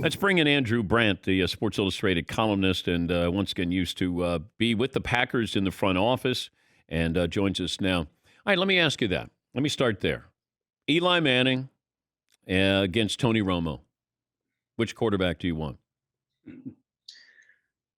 Let's bring in Andrew Brandt, the Sports Illustrated columnist, and once again used to be with the Packers in the front office, and joins us now. All right, let me ask you that. Let me start there. Eli Manning against Tony Romo. Which quarterback do you want?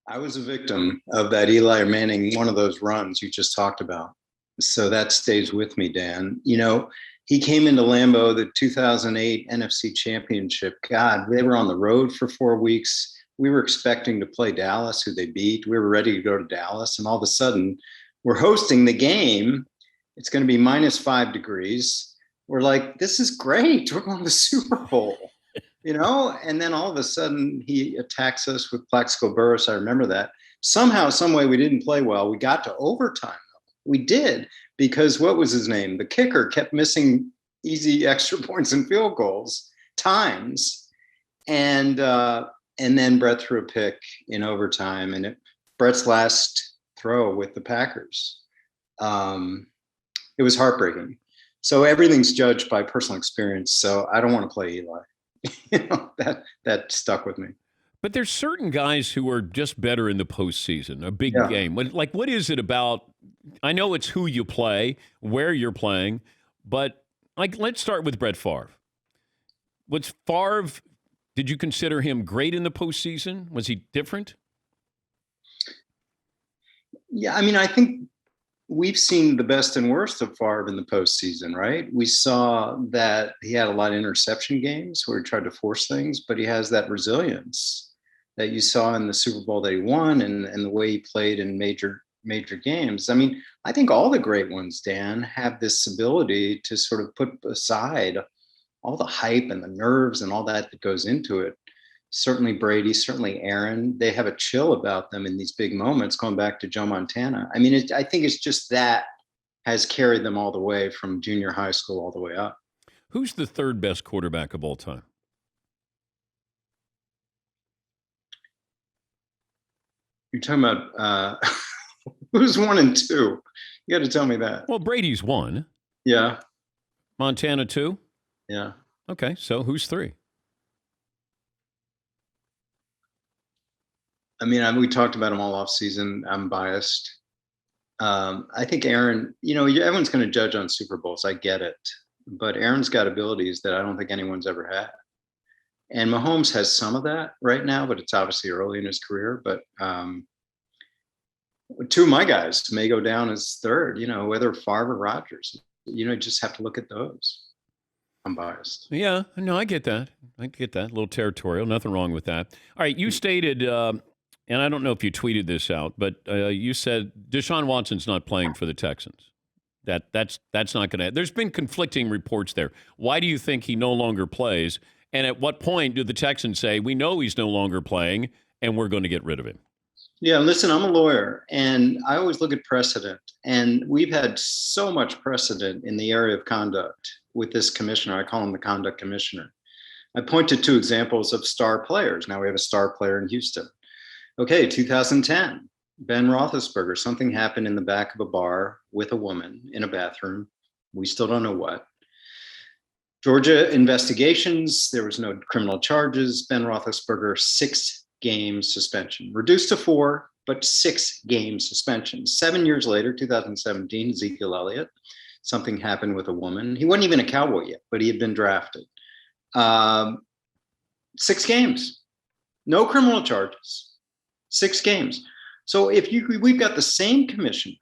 I was a victim of that Eli Manning, one of those runs you just talked about. So that stays with me, Dan. You know, he came into Lambeau, the 2008 NFC Championship. God, they were on the road for 4 weeks. We were expecting to play Dallas, who they beat. We were ready to go to Dallas. And all of a sudden, we're hosting the game. It's going to be minus 5 degrees. We're like, this is great. We're going to the Super Bowl. You know, and then all of a sudden he attacks us with Plaxico Burress. I remember that. Somehow, some way, we didn't play well. We got to overtime. We did, because what was his name? The kicker kept missing easy extra points and field goals times. And then Brett threw a pick in overtime, and Brett's last throw with the Packers. It was heartbreaking. So everything's judged by personal experience. So I don't want to play Eli. You know, that stuck with me. But there's certain guys who are just better in the postseason, a big game. What is it about? I know it's who you play, where you're playing, but let's start with Brett Favre. Did you consider him great in the postseason? Was he different? Yeah, I mean, I think we've seen the best and worst of Favre in the postseason, right? We saw that he had a lot of interception games where he tried to force things, but he has that resilience that you saw in the Super Bowl that he won, and the way he played in major games. I mean, I think all the great ones, Dan, have this ability to sort of put aside all the hype and the nerves and all that goes into it. Certainly Brady, certainly Aaron, they have a chill about them in these big moments, going back to Joe Montana. I mean, I think it's just that has carried them all the way from junior high school all the way up. Who's the third best quarterback of all time? You're talking about who's 1 and 2? You got to tell me that. Well, Brady's 1. Yeah. Montana 2? Yeah. Okay, so who's 3? I mean, we talked about him all off season. I'm biased. I think Aaron, you know, everyone's going to judge on Super Bowls. I get it. But Aaron's got abilities that I don't think anyone's ever had. And Mahomes has some of that right now, but it's obviously early in his career. But 2 of my guys may go down as third, you know, whether Favre or Rodgers. You know, you just have to look at those. I'm biased. Yeah, no, I get that. A little territorial. Nothing wrong with that. All right, you stated... and I don't know if you tweeted this out, but you said Deshaun Watson's not playing for the Texans. That's not going to. There's been conflicting reports there. Why do you think he no longer plays? And at what point do the Texans say, we know he's no longer playing and we're going to get rid of him? Yeah, listen, I'm a lawyer, and I always look at precedent. And we've had so much precedent in the area of conduct with this commissioner. I call him the conduct commissioner. I point to 2 examples of star players. Now we have a star player in Houston. Okay, 2010, Ben Roethlisberger, something happened in the back of a bar with a woman in a bathroom. We still don't know what. Georgia investigations, there was no criminal charges. Ben Roethlisberger, 6-game suspension. Reduced to 4, but 6-game suspension. 7 years later, 2017, Ezekiel Elliott, something happened with a woman. He wasn't even a Cowboy yet, but he had been drafted. 6 games, no criminal charges. 6 games. So we've got the same commissioner,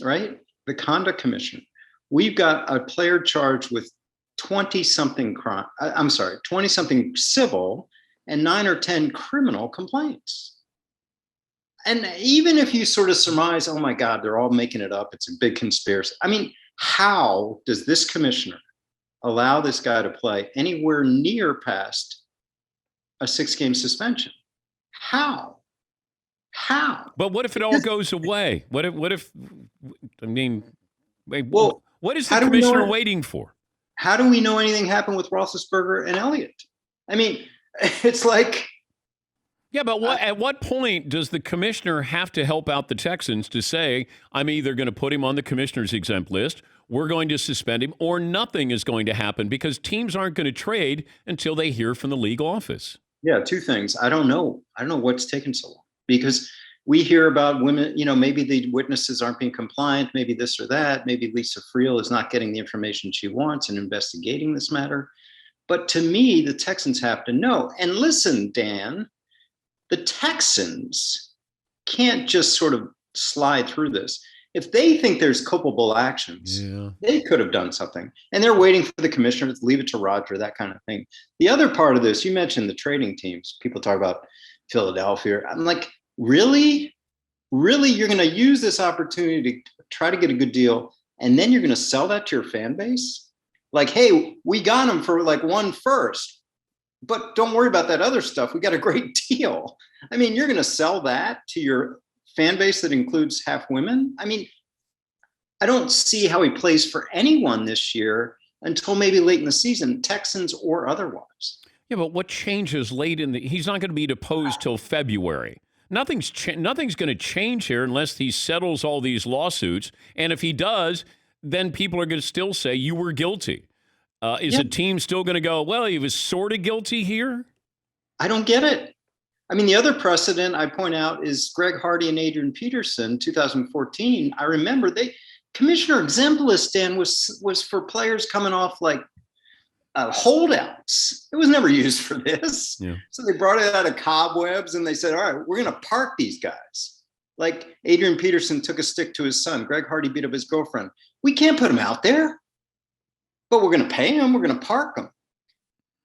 right? The conduct commissioner. We've got a player charged with 20-something civil and 9 or 10 criminal complaints. And even if you sort of surmise, oh my God, they're all making it up, it's a big conspiracy. I mean, how does this commissioner allow this guy to play anywhere near past a 6-game suspension? How? But what if it all goes away? What if what is the commissioner waiting for? How do we know anything happened with Roethlisberger and Elliott? I mean, it's like... Yeah, but at what point does the commissioner have to help out the Texans to say, I'm either going to put him on the commissioner's exempt list, we're going to suspend him, or nothing is going to happen, because teams aren't going to trade until they hear from the league office? Yeah, two things. I don't know. I don't know what's taken so long because we hear about women, maybe the witnesses aren't being compliant, maybe this or that, maybe Lisa Friel is not getting the information she wants in investigating this matter. But to me, the Texans have to know. And listen, Dan, the Texans can't just sort of slide through this. If they think there's culpable actions, Yeah. they could have done something. And they're waiting for the commissioner to leave it to Roger, that kind of thing. The other part of this, you mentioned the trading teams. People talk about Philadelphia. I'm like, really? Really? You're going to use this opportunity to try to get a good deal, and then you're going to sell that to your fan base? Like, hey, we got him for like 1/1, but don't worry about that other stuff. We got a great deal. I mean, you're going to sell that to your fan base that includes half women? I mean, I don't see how he plays for anyone this year until maybe late in the season, Texans or otherwise. Yeah, but what changes late in the? He's not going to be deposed till February. Nothing's going to change here unless he settles all these lawsuits. And if he does, then people are going to still say you were guilty. Is the team still going to go, well, he was sort of guilty here? I don't get it. I mean, the other precedent I point out is Greg Hardy and Adrian Peterson, 2014. I remember Commissioner Exemplis, Dan, was for players coming off like holdouts. It was never used for this. Yeah. So they brought it out of cobwebs and they said, all right, we're going to park these guys. Like Adrian Peterson took a stick to his son. Greg Hardy beat up his girlfriend. We can't put him out there, but we're going to pay him. We're going to park him.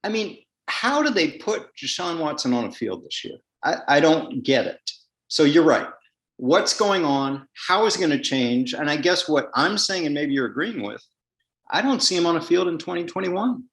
I mean, how do they put Deshaun Watson on a field this year? I don't get it. So you're right. What's going on? How is it going to change? And I guess what I'm saying, and maybe you're agreeing with, I don't see him on a field in 2021.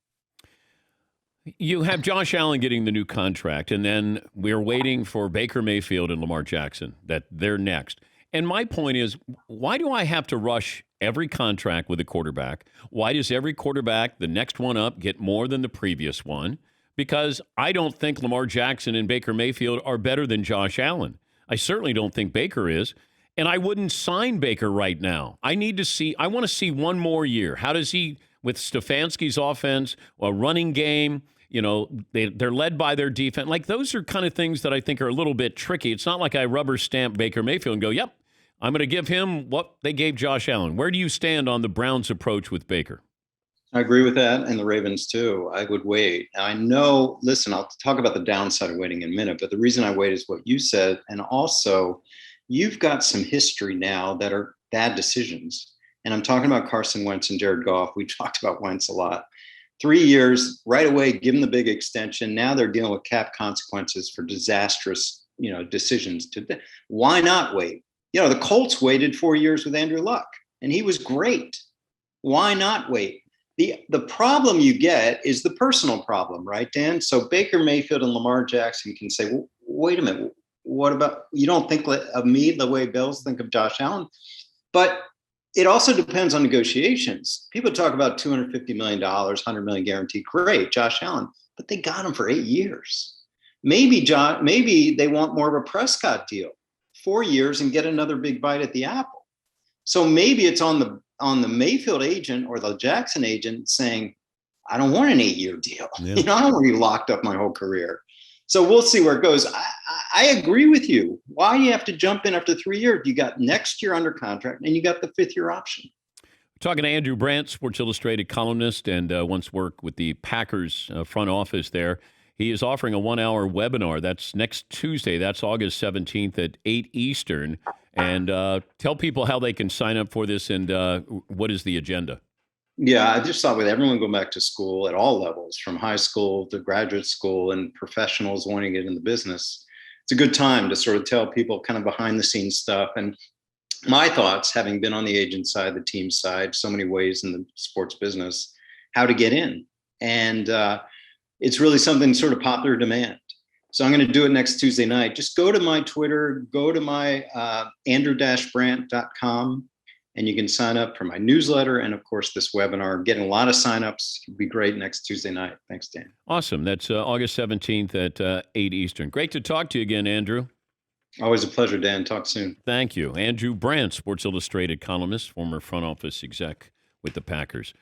You have Josh Allen getting the new contract, and then we're waiting for Baker Mayfield and Lamar Jackson, that they're next. And my point is, why do I have to rush every contract with a quarterback? Why does every quarterback, the next one up, get more than the previous one? Because I don't think Lamar Jackson and Baker Mayfield are better than Josh Allen. I certainly don't think Baker is. And I wouldn't sign Baker right now. I want to see one more year. How does he, with Stefanski's offense, a running game, they're led by their defense. Like, those are kind of things that I think are a little bit tricky. It's not like I rubber stamp Baker Mayfield and go, yep, I'm going to give him what they gave Josh Allen. Where do you stand on the Browns' approach with Baker? I agree with that, and the Ravens too. I would wait. I know, listen, I'll talk about the downside of waiting in a minute, but the reason I wait is what you said. And also, you've got some history now that are bad decisions. And I'm talking about Carson Wentz and Jared Goff. We talked about Wentz a lot. 3 years, right away, give them the big extension. Now they're dealing with cap consequences for disastrous, decisions. Why not wait? The Colts waited 4 years with Andrew Luck, and he was great. Why not wait? The problem you get is the personal problem, right, Dan? So Baker Mayfield and Lamar Jackson can say, well, wait a minute, what about, you don't think of me the way Bills think of Josh Allen? But it also depends on negotiations. People talk about $250 million, $100 million guaranteed. Great, Josh Allen, but they got him for 8 years. Maybe they want more of a Prescott deal, 4 years, and get another big bite at the apple. So maybe it's on the Mayfield agent or the Jackson agent saying, I don't want an 8-year deal. Yeah. I don't want to be locked up my whole career. So we'll see where it goes. I agree with you. Why do you have to jump in after 3 years? You got next year under contract, and you got the 5th-year option. We're talking to Andrew Brandt, Sports Illustrated columnist, and once worked with the Packers front office there. He is offering a 1-hour webinar. That's next Tuesday. That's August 17th at 8 Eastern. And tell people how they can sign up for this and what is the agenda. Yeah, I just thought with everyone going back to school at all levels, from high school to graduate school and professionals wanting to get in the business, it's a good time to sort of tell people kind of behind the scenes stuff. And my thoughts, having been on the agent side, the team side, so many ways in the sports business, how to get in. And it's really something sort of popular demand. So I'm going to do it next Tuesday night. Just go to my Twitter, go to my andrew-brandt.com, and you can sign up for my newsletter and, of course, this webinar. Getting a lot of signups. It'll be great next Tuesday night. Thanks, Dan. Awesome. That's August 17th at 8 Eastern. Great to talk to you again, Andrew. Always a pleasure, Dan. Talk soon. Thank you. Andrew Brandt, Sports Illustrated columnist, former front office exec with the Packers.